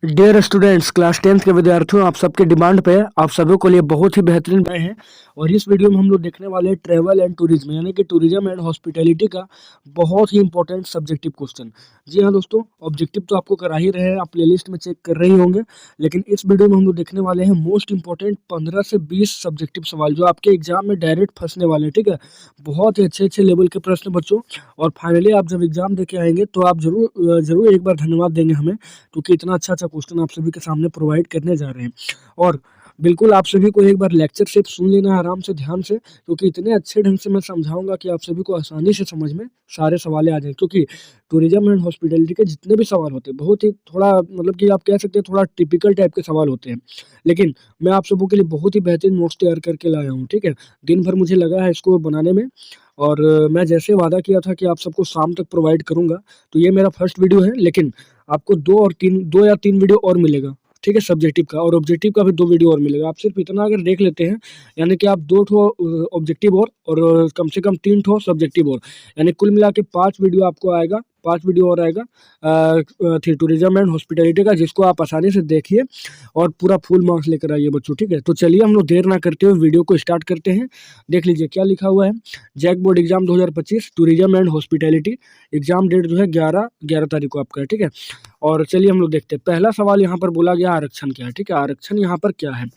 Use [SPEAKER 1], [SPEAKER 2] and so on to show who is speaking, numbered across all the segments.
[SPEAKER 1] Dear students, class 10th के विद्यार्थियों, आप सबके डिमांड पे आप सभी को लिए बहुत ही बेहतरीन आए हैं। और इस वीडियो में हम लोग देखने वाले हैं ट्रैवल एंड टूरिज्म यानी कि टूरिज्म एंड हॉस्पिटैलिटी का बहुत ही इंपॉर्टेंट सब्जेक्टिव क्वेश्चन। जी हाँ दोस्तों, ऑब्जेक्टिव तो आपको करा ही रहे हैं, आप प्लेलिस्ट में चेक कर रहे ही होंगे। लेकिन इस वीडियो में हम लोग देखने वाले हैं मोस्ट इंपॉर्टेंट 15 से 20 सब्जेक्टिव सवाल जो आपके एग्जाम में डायरेक्ट फंसने वाले हैं। ठीक है, बहुत ही अच्छे अच्छे लेवल के प्रश्न बच्चों। और फाइनली आप जब एग्जाम देके आएंगे तो आप जरूर एक बार धन्यवाद देंगे हमें, क्योंकि इतना अच्छा अच्छा क्वेश्चन आप सभी के सामने प्रोवाइड करने जा रहे हैं। और बिल्कुल आप सभी को एक बार लेक्चर सिर्फ सुन लेना है आराम से, ध्यान से, क्योंकि इतने अच्छे ढंग से मैं समझाऊंगा कि आप सभी को आसानी से समझ में सारे सवाल आ जाए। क्योंकि टूरिज्म एंड हॉस्पिटैलिटी के जितने भी सवाल होते हैं बहुत ही थोड़ा मतलब कि आप कह सकते हैं थोड़ा टिपिकल टाइप के सवाल होते हैं, लेकिन मैं आप सबों के लिए बहुत ही बेहतरीन नोट्स तैयार करके लाया हूँ। ठीक है, दिन भर मुझे लगा है इसको बनाने में, और मैं जैसे वादा किया था कि आप सबको शाम तक प्रोवाइड करूंगा, तो ये मेरा फर्स्ट वीडियो है। लेकिन आपको दो या तीन वीडियो और मिलेगा, ठीक है, सब्जेक्टिव का, और ऑब्जेक्टिव का भी 2 वीडियो और मिलेगा। आप सिर्फ इतना अगर देख लेते हैं, यानी कि आप 2 ठो ऑब्जेक्टिव और कम से कम 3 ठो सब्जेक्टिव और, यानी कुल मिला के 5 वीडियो आपको आएगा, 5 वीडियो और आएगा टूरिज्म एंड हॉस्पिटैलिटी का, जिसको आप आसानी से देखिए और पूरा फुल मार्क्स लेकर आइए बच्चों। ठीक है, तो चलिए हम लोग देर ना करते हुए वीडियो को स्टार्ट करते हैं। देख लीजिए क्या लिखा हुआ है। JAC board exam 2025 tourism and hospitality, exam date जो है 11 तारीख को आपका है। ठीक है, और चलिए हम लोग देखते हैं। पहला सवाल यहाँ पर बोला गया आरक्षण क्या है। ठीक है, आरक्षण यहाँ पर क्या है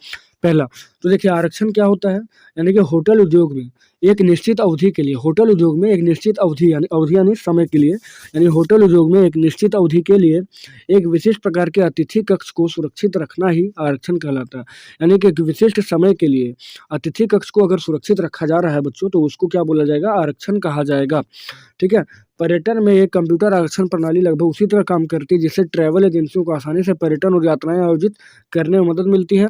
[SPEAKER 1] पहला, तो देखिए आरक्षण क्या होता है, यानी कि होटल उद्योग में एक निश्चित अवधि के लिए, होटल उद्योग में एक निश्चित अवधि यानी समय के लिए, यानी होटल उद्योग में एक निश्चित अवधि के लिए एक विशिष्ट प्रकार के अतिथि कक्ष को सुरक्षित रखना ही आरक्षण कहलाता है। यानी कि एक विशिष्ट समय के लिए अतिथि कक्ष को अगर सुरक्षित रखा जा रहा है बच्चों, तो उसको क्या बोला जाएगा, आरक्षण कहा जाएगा। ठीक है, पर्यटन में एक कंप्यूटर आरक्षण प्रणाली लगभग उसी तरह काम करती है जिससे ट्रैवल एजेंसियों को आसानी से पर्यटन और यात्राएं आयोजित करने में मदद मिलती है।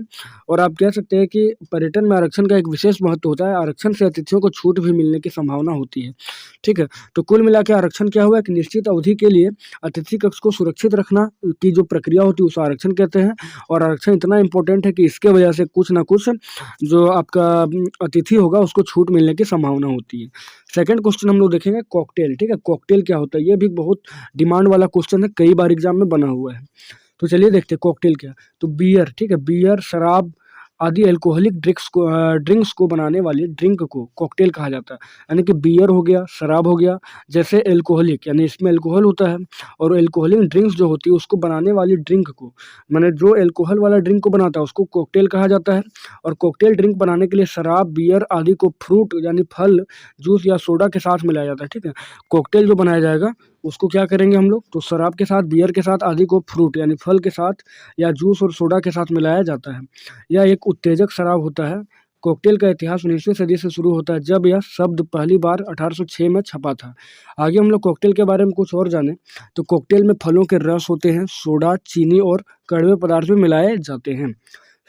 [SPEAKER 1] और आप कह सकते हैं कि पर्यटन में आरक्षण का एक विशेष महत्व होता है। आरक्षण से अतिथियों को छूट भी मिलने की संभावना होती है। ठीक है, तो कुल मिला के आरक्षण क्या हुआ, एक निश्चित अवधि के लिए अतिथि कक्ष को सुरक्षित रखना की जो प्रक्रिया होती है उसे आरक्षण कहते हैं। और आरक्षण इतना इंपॉर्टेंट है कि इसके वजह से कुछ ना कुछ जो आपका अतिथि होगा उसको छूट मिलने की संभावना होती है। सेकंड क्वेश्चन हम लोग देखेंगे कॉकटेल। ठीक है, कॉकटेल क्या होता है, ये भी बहुत डिमांड वाला क्वेश्चन है, कई बार एग्जाम में बना हुआ है। तो चलिए देखते हैं कॉकटेल क्या। तो बियर, ठीक है, बियर, शराब आदि अल्कोहलिक ड्रिंक्स को बनाने वाली ड्रिंक को कॉकटेल कहा जाता है। यानी कि बियर हो गया, शराब हो गया, जैसे अल्कोहलिक यानी इसमें अल्कोहल होता है, और अल्कोहलिक ड्रिंक्स जो होती है उसको बनाने वाली ड्रिंक को, माने जो अल्कोहल वाला ड्रिंक को बनाता है उसको कॉकटेल कहा जाता है। और कॉकटेल ड्रिंक बनाने के लिए शराब, बियर आदि को फ्रूट यानी फल, जूस या सोडा के साथ मिलाया जाता है। ठीक है, कॉकटेल जो बनाया जाएगा उसको क्या करेंगे हम लोग, तो शराब के साथ, बियर के साथ आदि को फ्रूट यानी फल के साथ या जूस और सोडा के साथ मिलाया जाता है। यह एक उत्तेजक शराब होता है। कॉकटेल का इतिहास 19वीं सदी से शुरू होता है, जब यह शब्द पहली बार 1806 में छपा था। आगे हम लोग कॉकटेल के बारे में कुछ और जाने, तो कॉकटेल में फलों के रस होते हैं, सोडा, चीनी और कड़वे पदार्थ भी मिलाए जाते हैं।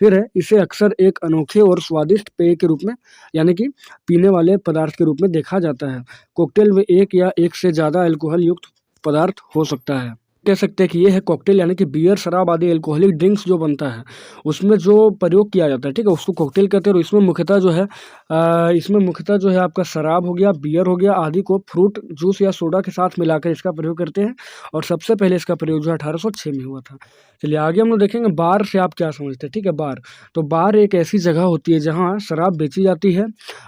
[SPEAKER 1] फिर है, इसे अक्सर एक अनोखे और स्वादिष्ट पेय के रूप में, यानी कि पीने वाले पदार्थ के रूप में देखा जाता है। कॉकटेल में एक या एक से ज़्यादा अल्कोहल युक्त पदार्थ हो सकता है। कह सकते हैं कि ये है कॉकटेल, यानी कि बियर, शराब आदि अल्कोहलिक ड्रिंक्स जो बनता है उसमें जो प्रयोग किया जाता है, ठीक है, उसको कॉकटेल कहते हैं। और इसमें मुख्यतः जो है आपका शराब हो गया, बियर हो गया आदि को फ्रूट जूस या सोडा के साथ मिलाकर इसका प्रयोग करते हैं। और सबसे पहले इसका प्रयोग जो है 1806 में हुआ था। चलिए आगे हम लोग देखेंगे बार से आप क्या समझते हैं। ठीक है, बार, तो बार एक ऐसी जगह होती है जहाँ शराब बेची जाती है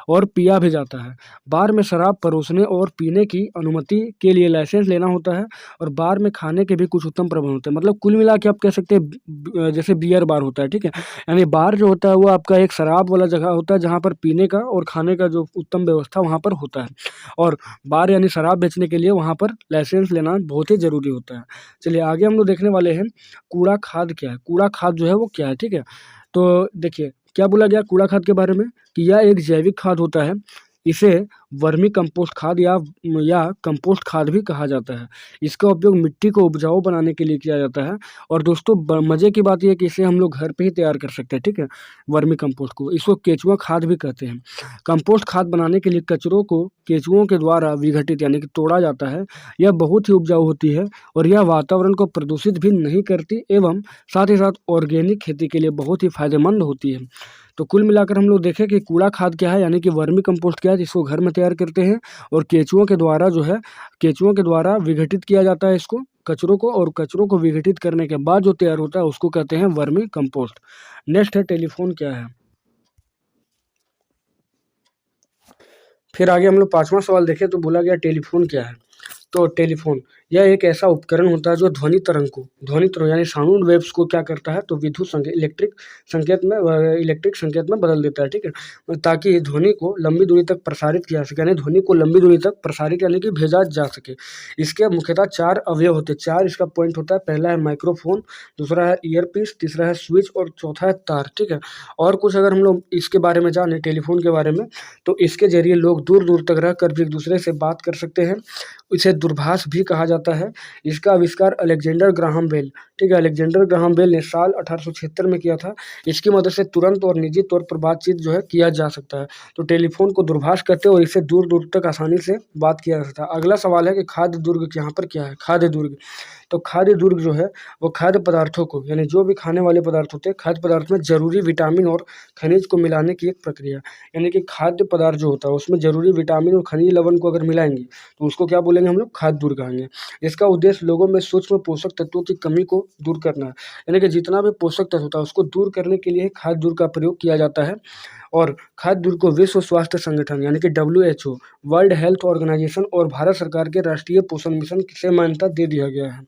[SPEAKER 1] और पिया भी जाता है। बार में शराब परोसने और पीने की अनुमति के लिए लाइसेंस लेना होता है, और बार में खाने के भी कुछ उत्तम प्रबंध होते हैं। मतलब कुल मिला के आप कह सकते हैं जैसे बियर बार होता है। ठीक है, यानी बार जो होता है वो आपका एक शराब वाला जगह होता है जहाँ पर पीने का और खाने का जो उत्तम व्यवस्था वहाँ पर होता है। और बार यानी शराब बेचने के लिए वहाँ पर लाइसेंस लेना बहुत ही ज़रूरी होता है। चलिए आगे हम लोग देखने वाले हैं कूड़ा खाद क्या है। कूड़ा खाद जो है वो क्या है। ठीक है, तो देखिए क्या बोला गया कूड़ा खाद के बारे में, कि यह एक जैविक खाद होता है। इसे वर्मी कंपोस्ट खाद या कंपोस्ट खाद भी कहा जाता है। इसका उपयोग मिट्टी को उपजाऊ बनाने के लिए किया जाता है। और दोस्तों मज़े की बात यह है कि इसे हम लोग घर पे ही तैयार कर सकते हैं। ठीक है, वर्मी कंपोस्ट को, इसको केचुआ खाद भी कहते हैं। कंपोस्ट खाद बनाने के लिए कचरों को केचुओं के द्वारा विघटित यानी कि तोड़ा जाता है। यह बहुत ही उपजाऊ होती है और यह वातावरण को प्रदूषित भी नहीं करती, एवं साथ ही साथ ऑर्गेनिक खेती के लिए बहुत ही फायदेमंद होती है। तो कुल मिलाकर हम लोग देखें कि कूड़ा खाद क्या है, यानी कि वर्मी कंपोस्ट क्या है, जिसको घर में तैयार करते हैं और केचुओं के द्वारा विघटित किया जाता है इसको, कचरों को विघटित करने के बाद जो तैयार होता है उसको कहते हैं वर्मी कंपोस्ट। नेक्स्ट है टेलीफोन क्या है। फिर आगे हम लोग 5वां सवाल देखें तो बोला गया टेलीफोन क्या है। तो टेलीफोन यह एक ऐसा उपकरण होता है जो ध्वनि तरंग यानी साउंड वेव्स को क्या करता है तो विद्युत संकेत इलेक्ट्रिक संकेत में बदल देता है, ठीक है, ताकि ध्वनि को लंबी दूरी तक प्रसारित किया जा सके, यानी ध्वनि को लंबी दूरी तक प्रसारित यानी कि भेजा जा सके। इसके मुख्यतः 4 अवयव होते हैं, 4 इसका पॉइंट होता है। पहला है माइक्रोफोन, दूसरा है ईयरपीस, तीसरा है स्विच और चौथा है तार, ठीक है। और कुछ अगर हम लोग इसके बारे में जाने टेलीफोन के बारे में, तो इसके जरिए लोग दूर दूर तक रह कर भी एक दूसरे से बात कर सकते हैं। इसे दूरभाष भी कहा जाता है। इसका आविष्कार अलेक्जेंडर ग्राहम बेल, ठीक है, अलेक्जेंडर ग्राहम बेल ने साल 1876 में किया था। इसकी मदद से तुरंत और निजी तौर पर बातचीत जो है किया जा सकता है। तो टेलीफोन को दूरभाष कहते हैं और इसे दूर दूर तक आसानी से बात किया जा सकता है। अगला सवाल है कि खाद्य दुर्ग यहाँ पर क्या है। खाद्य दुर्ग, तो खाद्य दुर्ग जो है वो खाद्य पदार्थों को, यानी जो भी खाने वाले पदार्थ होते हैं, खाद्य पदार्थ में जरूरी विटामिन और खनिज को मिलाने की एक प्रक्रिया, यानी कि खाद्य पदार्थ जो होता है उसमें जरूरी विटामिन और खनिज लवण को अगर मिलाएंगे तो उसको क्या बोलेंगे हम लोग, खाद्य दुर्ग कहेंगे। इसका उद्देश्य लोगों में सूक्ष्म पोषक तत्वों की कमी को दूर करना है, यानी कि जितना भी पोषक तत्व होता है उसको दूर करने के लिए खाद्य दुर्ग का प्रयोग किया जाता है। और खाद्य दुर्ग को विश्व स्वास्थ्य संगठन यानी कि WHO, वर्ल्ड हेल्थ ऑर्गेनाइजेशन और भारत सरकार के राष्ट्रीय पोषण मिशन से मान्यता दे दिया गया है।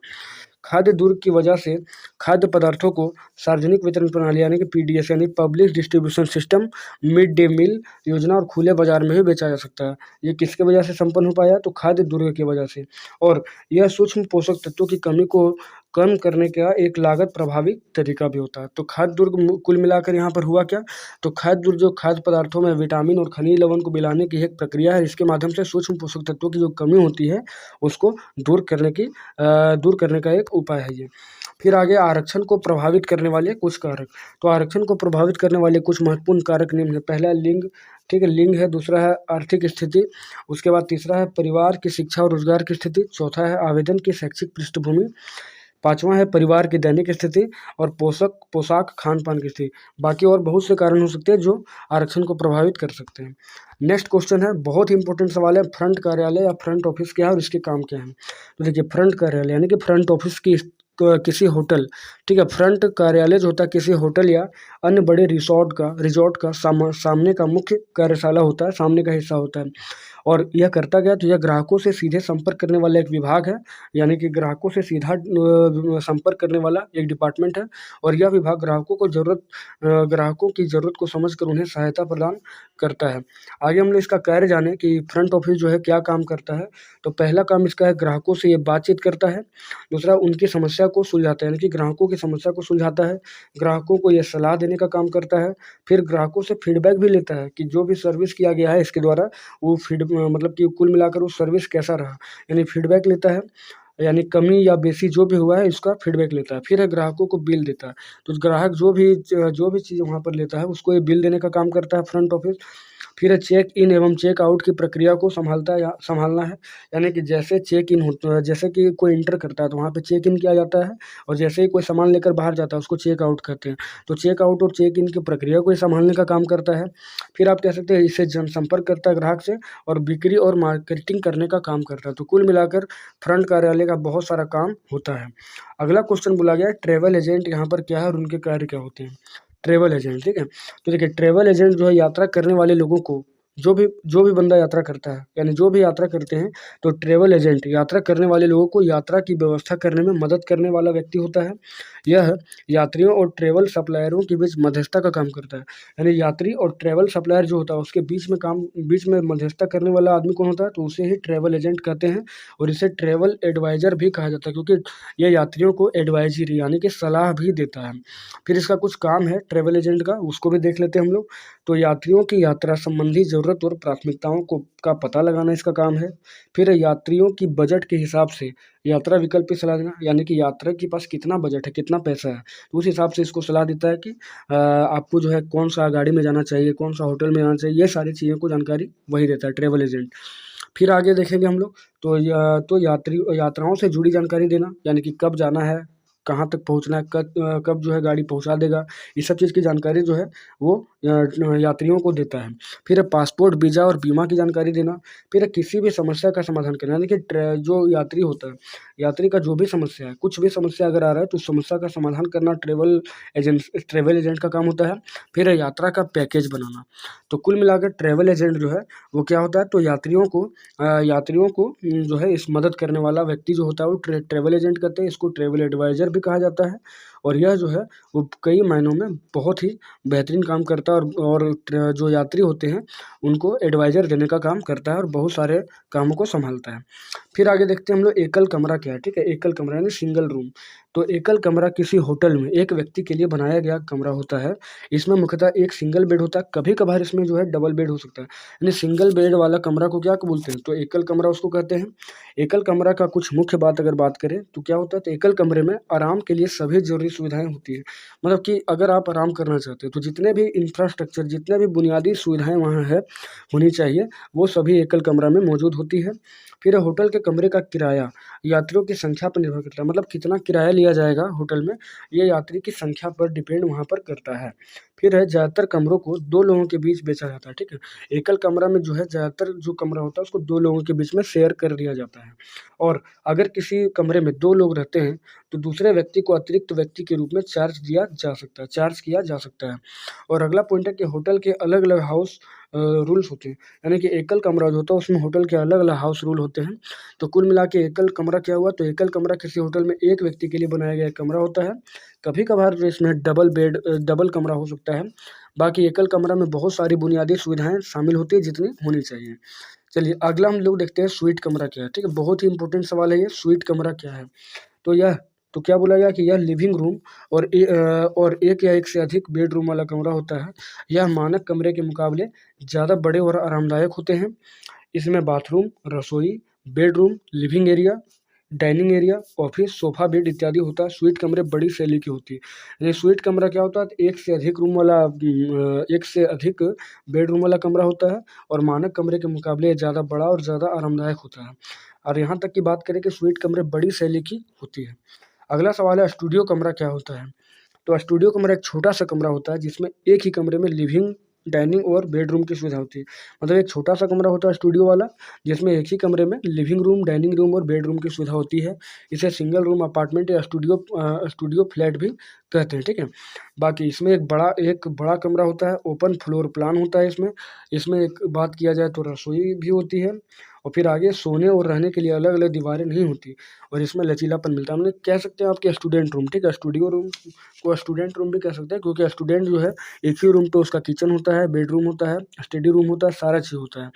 [SPEAKER 1] खाद्य दुर्ग की वजह से खाद्य पदार्थों को सार्वजनिक वितरण प्रणाली यानी कि PDS यानी public distribution system, mid day meal योजना और खुले बाजार में भी बेचा जा सकता है। ये किसके वजह से संपन्न हो पाया, तो खाद्य दुर्ग की वजह से। और यह सूक्ष्म पोषक तत्वों की कमी को कम करने का एक लागत प्रभावी तरीका भी होता है। तो खाद्य दुर्ग कुल मिलाकर यहाँ पर हुआ क्या, तो खाद्य दुर्ग जो खाद्य पदार्थों में विटामिन और खनिज लवण को मिलाने की एक प्रक्रिया है। इसके माध्यम से सूक्ष्म पोषक तत्वों की जो कमी होती है उसको दूर करने का एक उपाय है ये। फिर आगे आरक्षण को प्रभावित करने वाले कुछ कारक। तो आरक्षण को प्रभावित करने वाले कुछ महत्वपूर्ण कारक निम्न है। पहला लिंग, ठीक है, लिंग है। दूसरा है आर्थिक स्थिति। उसके बाद तीसरा है परिवार की शिक्षा और रोजगार की स्थिति। चौथा है आवेदन की शैक्षिक पृष्ठभूमि। पांचवा है परिवार की दैनिक स्थिति और पोशाक खान पान की स्थिति। बाकी और बहुत से कारण हो सकते हैं जो आरक्षण को प्रभावित कर सकते हैं। नेक्स्ट क्वेश्चन है, बहुत ही इंपॉर्टेंट सवाल है, फ्रंट कार्यालय या फ्रंट ऑफिस क्या है और इसके काम क्या है। तो देखिए फ्रंट कार्यालय यानी कि फ्रंट ऑफिस की किसी होटल, ठीक है, फ्रंट कार्यालय जो होता है किसी होटल या अन्य बड़े रिजॉर्ट का सामने का मुख्य कार्यशाला होता है, सामने का हिस्सा होता है। और यह करता क्या, तो यह ग्राहकों से सीधे संपर्क करने वाला एक विभाग है, यानी कि ग्राहकों से सीधा संपर्क करने वाला एक डिपार्टमेंट है। और यह विभाग ग्राहकों की ज़रूरत को समझकर उन्हें सहायता प्रदान करता है। आगे हम लोग इसका कार्य जाने कि फ्रंट ऑफिस जो है क्या काम करता है। तो पहला काम इसका है ग्राहकों से ये बातचीत करता है। दूसरा उनकी समस्या को सुलझाता है, यानी कि ग्राहकों की समस्या को सुलझाता है। ग्राहकों को ये सलाह देने का काम करता है। फिर ग्राहकों से फीडबैक भी लेता है कि जो भी सर्विस किया गया है इसके द्वारा वो मतलब कि कुल मिलाकर वो सर्विस कैसा रहा, यानी फीडबैक लेता है, यानी कमी या बेसी जो भी हुआ है इसका फीडबैक लेता है। फिर है ग्राहकों को बिल देता है। तो ग्राहक जो भी चीज़ वहाँ पर लेता है उसको ये बिल देने का काम करता है फ्रंट ऑफिस। फिर है चेक इन एवं चेक आउट की प्रक्रिया को संभालना है, यानी कि जैसे चेक इन होता है, जैसे कि कोई इंटर करता है तो वहाँ पे चेक इन किया जाता है और जैसे ही कोई सामान लेकर बाहर जाता है उसको चेक आउट कहते हैं। तो चेक आउट और चेक इन की प्रक्रिया को संभालने का काम करता है। फिर आप कह सकते हैं इससे जनसंपर्क करता है ग्राहक से और बिक्री और मार्केटिंग करने का काम करता है। तो कुल मिलाकर फ्रंट कार्यालय का बहुत सारा काम होता है। अगला क्वेश्चन बोला गया है ट्रैवल एजेंट यहाँ पर क्या है और उनके कार्य क्या होते हैं। ट्रैवल एजेंट, ठीक है, तो देखिए ट्रैवल एजेंट जो है यात्रा करने वाले लोगों को, जो भी बंदा यात्रा करता है, यानी जो भी यात्रा करते हैं, तो ट्रैवल एजेंट यात्रा करने वाले लोगों को यात्रा की व्यवस्था करने में मदद करने वाला व्यक्ति होता है। यह यात्रियों और ट्रैवल सप्लायरों के बीच मध्यस्थता का काम करता है, यानी यात्री और ट्रैवल सप्लायर जो होता है उसके बीच में मध्यस्थता करने वाला आदमी कौन होता है, तो उसे ही ट्रैवल एजेंट कहते हैं। और इसे ट्रैवल एडवाइजर भी कहा जाता है क्योंकि यह यात्रियों को एडवाइजरी यानी कि सलाह भी देता है। फिर इसका कुछ काम है ट्रैवल एजेंट का, उसको भी देख लेते हैं हम लोग। तो यात्रियों की यात्रा संबंधी ज़रूरत और प्राथमिकताओं का पता लगाना इसका काम है। फिर यात्रियों की बजट के हिसाब से यात्रा विकल्प की सलाह देना, यानी कि यात्रा के पास कितना बजट है, कितना पैसा है, तो उस हिसाब से इसको सलाह देता है कि आपको जो है कौन सा गाड़ी में जाना चाहिए, कौन सा होटल में जाना चाहिए, ये सारी चीज़ों को जानकारी वही देता है ट्रैवल एजेंट। फिर आगे देखेंगे हम लोग तो यात्राओं से जुड़ी जानकारी देना, यानी कि कब जाना है, कहाँ तक पहुँचना है, कब जो है गाड़ी पहुँचा देगा, इस सब चीज़ की जानकारी जो है वो यात्रियों को देता है। फिर है पासपोर्ट, वीज़ा और बीमा की जानकारी देना। फिर है किसी भी समस्या का समाधान करना, यानी कि जो यात्री होता है, यात्री का जो भी समस्या है, कुछ भी समस्या अगर आ रहा है तो उस समस्या का समाधान करना ट्रैवल एजेंट का काम होता है। फिर है यात्रा का पैकेज बनाना। तो कुल मिलाकर ट्रैवल एजेंट जो है वो क्या होता है, तो यात्रियों को जो है इस मदद करने वाला व्यक्ति जो होता है वो ट्रैवल एजेंट कहते हैं। इसको ट्रैवल एडवाइज़र भी कहा जाता है। और यह जो है वो कई मायनों में बहुत ही बेहतरीन काम करता है और जो यात्री होते हैं उनको एडवाइज़र देने का काम करता है और बहुत सारे कामों को सँभालता है। फिर आगे देखते हैं हम लोग एकल कमरा क्या है, ठीक है? एकल कमरा यानी सिंगल रूम। तो एकल कमरा किसी होटल में एक व्यक्ति के लिए बनाया गया कमरा होता है। इसमें मुख्यतः एक सिंगल बेड होता है, कभी-कभार इसमें जो है डबल बेड हो सकता है। यानी सिंगल बेड वाला कमरा को क्या बोलते हैं, तो एकल कमरा उसको कहते हैं। एकल कमरा का कुछ मुख्य बात अगर बात करें तो क्या होता है, तो एकल कमरे में आराम के लिए सभी ज़रूरी सुविधाएँ होती हैं। मतलब कि अगर आप आराम करना चाहते हो तो जितने भी इंफ्रास्ट्रक्चर, जितने भी बुनियादी सुविधाएँ वहाँ है होनी चाहिए, वो सभी एकल कमरा में मौजूद होती है। फिर होटल के कमरे का किराया यात्रियों की संख्या पर निर्भर करता है, मतलब कितना किराया लिया जाएगा होटल में, ये यात्री की संख्या पर डिपेंड वहाँ पर करता है। फिर है ज़्यादातर कमरों को 2 लोगों के बीच बेचा जाता है, ठीक है? एकल कमरा में जो है ज़्यादातर जो कमरा होता है उसको 2 लोगों के बीच में शेयर कर दिया जाता है। और अगर किसी कमरे में 2 लोग रहते हैं तो दूसरे व्यक्ति को अतिरिक्त व्यक्ति के रूप में चार्ज किया जा सकता है। और अगला पॉइंट है कि होटल के अलग-अलग हाउस रूल्स होते हैं, यानी कि एकल कमरा जो होता है उसमें होटल के अलग-अलग हाउस रूल होते हैं। तो कुल मिला के एकल कमरा क्या हुआ, तो एकल कमरा किसी होटल में एक व्यक्ति के लिए बनाया गया कमरा होता है। कभी-कभार जो इसमें डबल कमरा हो सकता है। बाकी एकल कमरा में बहुत सारी बुनियादी सुविधाएँ शामिल होती हैं जितनी होनी चाहिए। चलिए अगला हम लोग देखते हैं स्वीट कमरा क्या है, ठीक है? बहुत ही इंपॉर्टेंट सवाल है ये, स्वीट कमरा क्या है? तो क्या बोला गया कि यह लिविंग रूम और एक या एक से अधिक बेडरूम वाला कमरा होता है। यह मानक कमरे के मुकाबले ज़्यादा बड़े और आरामदायक होते हैं। इसमें बाथरूम, रसोई, bedroom, living area, dining area, office, sofa bed इत्यादि होता है। स्वीट कमरे बड़ी शैली की होती है। ये स्वीट कमरा क्या होता है, एक से अधिक बेडरूम वाला कमरा होता है और मानक कमरे के मुकाबले ज़्यादा बड़ा और ज़्यादा आरामदायक होता है। और यहाँ तक की बात करें कि स्वीट कमरे बड़ी शैली की होती है। अगला सवाल है स्टूडियो कमरा क्या होता है? तो स्टूडियो कमरा एक छोटा-सा कमरा होता है जिसमें एक ही कमरे में लिविंग, डाइनिंग और बेडरूम की सुविधा होती है। मतलब एक छोटा-सा कमरा होता है स्टूडियो वाला जिसमें एक ही कमरे में लिविंग रूम, डाइनिंग रूम और बेडरूम की सुविधा होती है। इसे सिंगल रूम अपार्टमेंट या स्टूडियो फ्लैट भी कहते हैं, ठीक है? बाकी इसमें एक बड़ा कमरा होता है, ओपन फ्लोर प्लान होता है इसमें। इसमें एक बात किया जाए तो रसोई भी होती है और फिर आगे सोने और रहने के लिए अलग-अलग दीवारें नहीं होती और इसमें लचीलापन मिलता है। मतलब कह सकते हैं आपके स्टूडेंट रूम, ठीक है? स्टूडियो रूम को स्टूडेंट रूम भी कह सकते हैं क्योंकि स्टूडेंट जो है एक ही रूम पे उसका किचन होता है, बेडरूम होता है, स्टडी रूम होता है, सारा चीज़ होता है।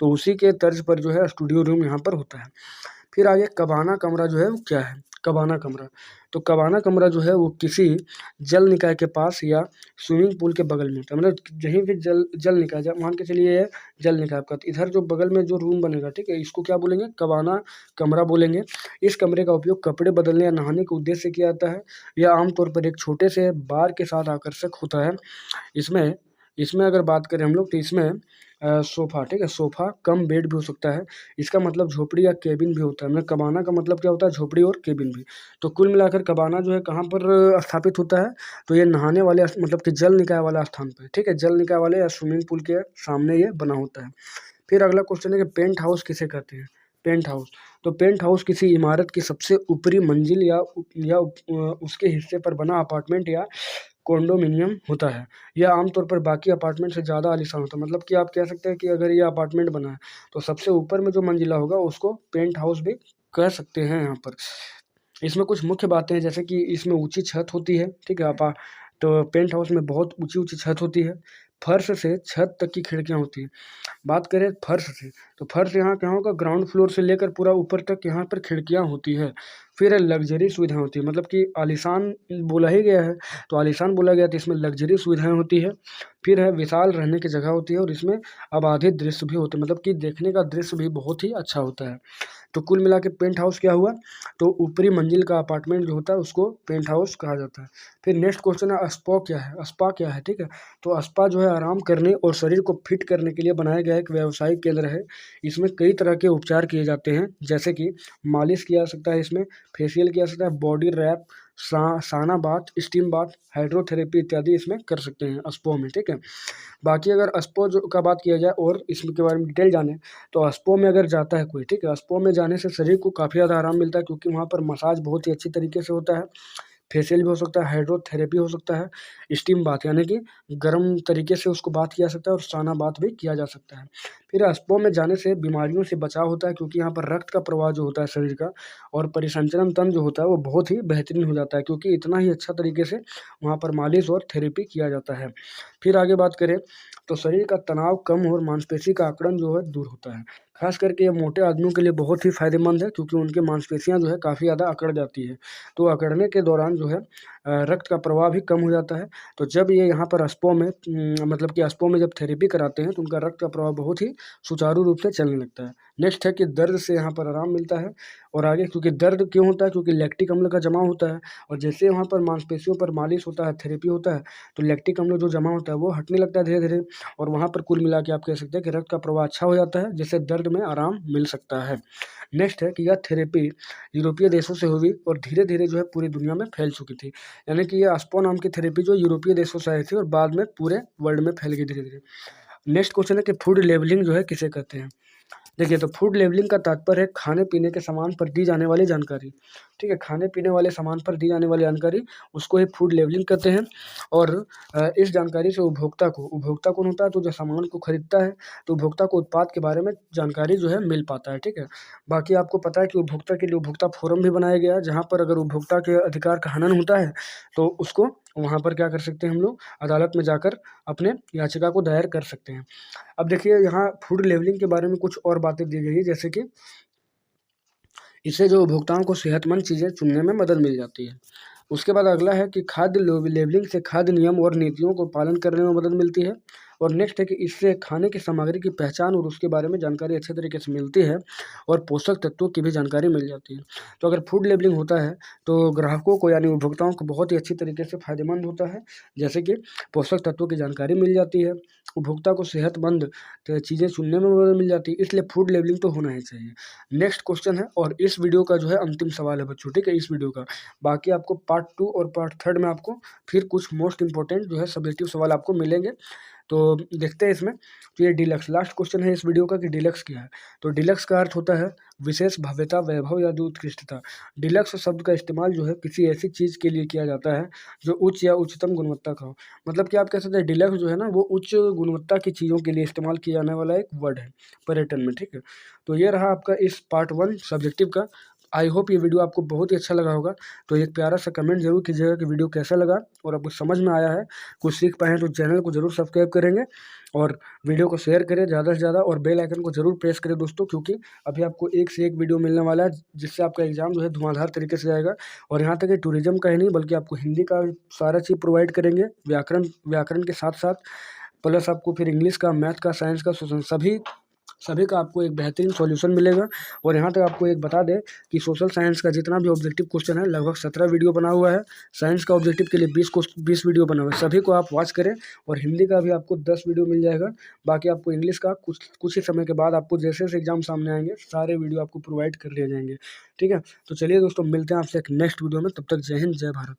[SPEAKER 1] तो उसी के तर्ज पर जो है स्टूडियो रूम यहाँ पर होता है। फिर आगे कबाना कमरा जो है वो क्या है? कबाना कमरा, तो कबाना कमरा जो है वो किसी जल निकाय के पास या स्विमिंग पूल के बगल में होता है। मतलब जहीं भी जल निकाय मान के चलिए ये जल निकाय आपका, तो इधर जो बगल में जो रूम बनेगा, ठीक है? इसको क्या बोलेंगे? कबाना कमरा बोलेंगे। इस कमरे का उपयोग कपड़े बदलने या नहाने के उद्देश्य से किया जाता है। यह आमतौर पर एक छोटे से बार के साथ आकर्षक होता है। इसमें इसमें अगर बात करें हम लोग तो इसमें सोफ़ा, ठीक है? सोफ़ा कम बेड भी हो सकता है। इसका मतलब झोपड़ी या केबिन भी होता है। मतलब कबाना का मतलब क्या होता है? झोपड़ी और केबिन भी। तो कुल मिलाकर कबाना जो है कहाँ पर स्थापित होता है? तो ये नहाने वाले मतलब कि जल निकाय वाला स्थान पे, ठीक है? जल निकाय वाले या स्विमिंग पूल के सामने ये बना होता है। फिर अगला क्वेश्चन है कि पेंट हाउस किसे कहते हैं? पेंट हाउस, तो पेंट हाउस किसी इमारत की सबसे ऊपरी मंजिल या उसके हिस्से पर बना अपार्टमेंट या कॉन्डोमिनियम होता है। यह आमतौर पर बाकी अपार्टमेंट से ज़्यादा आलीशान होता है। मतलब कि आप कह सकते हैं कि अगर ये अपार्टमेंट बना है, तो सबसे ऊपर में जो मंजिला होगा उसको पेंट हाउस भी कह सकते हैं यहाँ पर। इसमें कुछ मुख्य बातें हैं जैसे कि इसमें ऊँची छत होती है, ठीक है? तो पेंट हाउस में बहुत ऊँची-ऊँची छत होती है। फर्श से छत तक की खिड़कियाँ होती हैं। बात करें फर्श से, तो फर्श यहाँ क्या होगा, ग्राउंड फ्लोर से लेकर पूरा ऊपर तक यहाँ पर खिड़कियाँ होती है। फिर लग्ज़री सुविधा होती है, मतलब कि आलीशान बोला ही गया है, तो आलीशान बोला गया तो इसमें लग्ज़री सुविधाएँ होती है। फिर है विशाल रहने की जगह होती है और इसमें आबादित दृश्य भी होते हैं, मतलब कि देखने का दृश्य भी बहुत ही अच्छा होता है। तो कुल मिला के पेंट हाउस क्या हुआ, तो ऊपरी मंजिल का अपार्टमेंट जो होता है उसको पेंट हाउस कहा जाता है। फिर नेक्स्ट क्वेश्चन है स्पा क्या है, ठीक है? तो स्पा जो है आराम करने और शरीर को फिट करने के लिए बनाया गया एक व्यावसायिक केंद्र है। इसमें कई तरह के उपचार किए जाते हैं जैसे कि मालिश किया जा सकता है, इसमें फेशियल किया जा सकता है, बॉडी रैप, साना बाथ, स्टीम बाथ, हाइड्रोथेरेपी इत्यादि इसमें कर सकते हैं अस्पो में, ठीक है। बाकी अगर अस्पो का बात किया जाए और इसके बारे में डिटेल जाने, तो अस्पो में अगर जाता है कोई, ठीक है, अस्पो में जाने से शरीर को काफ़ी ज़्यादा आराम मिलता है, क्योंकि वहाँ पर मसाज बहुत ही अच्छी तरीके से होता है। फेशियल भी हो सकता है, हाइड्रोथेरेपी हो सकता है, स्टीम बाथ यानी कि गर्म तरीके से उसको बाथ किया जा सकता है, और साना बाथ भी किया जा सकता है। फिर अस्पो में जाने से बीमारियों से बचाव होता है, क्योंकि यहाँ पर रक्त का प्रवाह जो होता है शरीर का, और परिसंचरण तंत्र जो होता है वो बहुत ही बेहतरीन हो जाता है, क्योंकि इतना ही अच्छा तरीके से वहाँ पर मालिश और थेरेपी किया जाता है। फिर आगे बात करें तो शरीर का तनाव कम और मांसपेशी का आंकड़न जो है दूर होता है। खास करके ये मोटे आदमियों के लिए बहुत ही फायदेमंद है, क्योंकि उनकी मांसपेशियाँ जो है काफ़ी ज़्यादा अकड़ जाती है। तो अकड़ने के दौरान जो है रक्त का प्रवाह भी कम हो जाता है। तो जब ये यहाँ पर अस्पो में मतलब कि अस्पो में जब थेरेपी कराते हैं, तो उनका रक्त का प्रवाह बहुत ही सुचारू रूप से चलने लगता है। नेक्स्ट है कि दर्द से यहाँ पर आराम मिलता है। और आगे क्योंकि दर्द क्यों होता है, क्योंकि लैक्टिक अम्ल का जमाव होता है, और जैसे वहाँ पर मांसपेशियों पर मालिश होता है, थेरेपी होता है, तो लैक्टिक अम्ल जो जमा होता है वो हटने लगता है धीरे-धीरे, और वहाँ पर कुल मिला के आप कह सकते हैं कि रक्त का प्रवाह अच्छा हो जाता है, जिससे दर्द में आराम मिल सकता है। नेक्स्ट है कि यह थेरेपी यूरोपीय देशों से हुई और धीरे-धीरे जो है पूरी दुनिया में फैल चुकी थी। यानी कि ये अस्पो नाम की थेरेपी जो यूरोपीय देशों से आई थी और बाद में पूरे वर्ल्ड में फैल गई धीरे-धीरे। नेक्स्ट क्वेश्चन है कि फूड लेबलिंग जो है किसे कहते हैं? देखिए, तो फूड लेबलिंग का तात्पर्य है खाने-पीने के सामान पर दी जाने वाली जानकारी, ठीक है? खाने-पीने वाले सामान पर दी जाने वाली जानकारी, उसको ही फूड लेबलिंग कहते हैं। और इस जानकारी से उपभोक्ता कौन होता है? तो जो सामान को खरीदता है, तो उपभोक्ता को उत्पाद के बारे में जानकारी जो है मिल पाता है, ठीक है? बाकी आपको पता है कि उपभोक्ता के लिए उपभोक्ता फोरम भी बनाया गया है, जहाँ पर अगर उपभोक्ता के अधिकार का हनन होता है, तो उसको वहाँ पर क्या कर सकते हैं हम लोग, अदालत में जाकर अपने याचिका को दायर कर सकते हैं। अब देखिए, यहाँ फूड लेबलिंग के बारे में कुछ और बातें दी गई है, जैसे कि इससे जो उपभोक्ताओं को सेहतमंद चीज़ें चुनने में मदद मिल जाती है। उसके बाद अगला है कि खाद्य लेबलिंग से खाद्य नियम और नीतियों को पालन करने में मदद मिलती है। और नेक्स्ट है कि इससे खाने की सामग्री की पहचान और उसके बारे में जानकारी अच्छे तरीके से मिलती है, और पोषक तत्वों की भी जानकारी मिल जाती है। तो अगर फूड लेबलिंग होता है, तो ग्राहकों को यानी उपभोक्ताओं को बहुत ही अच्छी तरीके से फ़ायदेमंद होता है, जैसे कि पोषक तत्वों की जानकारी मिल जाती है, उपभोक्ता को सेहतमंद चीज़ें चुनने में मदद मिल जाती है, इसलिए फूड लेबलिंग तो होना ही चाहिए। नेक्स्ट क्वेश्चन है, और इस वीडियो का जो है अंतिम सवाल है बच्चों, ठीक है, इस वीडियो का। बाकी आपको पार्ट 2 और पार्ट 3 में आपको फिर कुछ मोस्ट इंपोर्टेंट जो है सब्जेक्टिव सवाल आपको मिलेंगे। तो देखते हैं इसमें। तो ये डीलक्स लास्ट क्वेश्चन है इस वीडियो का कि डीलक्स क्या है? तो डीलक्स का अर्थ होता है विशेष भव्यता, वैभव या उत्कृष्टता। डीलक्स शब्द का इस्तेमाल जो है किसी ऐसी चीज़ के लिए किया जाता है जो उच्च या उच्चतम गुणवत्ता का हो। मतलब कि आप कह सकते हैं डीलक्स जो है ना, वो उच्च गुणवत्ता की चीज़ों के लिए इस्तेमाल किया जाने वाला एक वर्ड है पर्यटन में, ठीक है? तो ये रहा आपका इस पार्ट 1 सब्जेक्टिव का। आई होप ये वीडियो आपको बहुत ही अच्छा लगा होगा। तो एक प्यारा सा कमेंट ज़रूर कीजिएगा कि वीडियो कैसा लगा और आपको समझ में आया है, कुछ सीख पाए हैं, तो चैनल को ज़रूर सब्सक्राइब करेंगे, और वीडियो को शेयर करें ज़्यादा से ज़्यादा, और बेल आइकन को ज़रूर प्रेस करें दोस्तों, क्योंकि अभी आपको एक से एक वीडियो मिलने वाला है, जिससे आपका एग्ज़ाम जो है धुआंधार तरीके से जाएगा। और यहाँ तक कि टूरिज़्म का ही नहीं, बल्कि आपको हिंदी का सारा चीज़ प्रोवाइड करेंगे, व्याकरण व्याकरण के साथ-साथ, प्लस आपको फिर इंग्लिश का, मैथ का, साइंस का, सोशल सभी का आपको एक बेहतरीन सॉल्यूशन मिलेगा। और यहाँ तक आपको एक बता दें कि सोशल साइंस का जितना भी ऑब्जेक्टिव क्वेश्चन है, लगभग 17 वीडियो बना हुआ है। साइंस का ऑब्जेक्टिव के लिए 20 वीडियो बना हुआ है, सभी को आप वॉच करें। और हिंदी का भी आपको 10 वीडियो मिल जाएगा। बाकी आपको इंग्लिश का कुछ ही समय के बाद आपको जैसे एग्जाम सामने आएंगे, सारे वीडियो आपको प्रोवाइड कर दिए जाएंगे, ठीक है? तो चलिए दोस्तों, मिलते हैं आपसे एक नेक्स्ट वीडियो में। तब तक जय हिंद, जय भारत।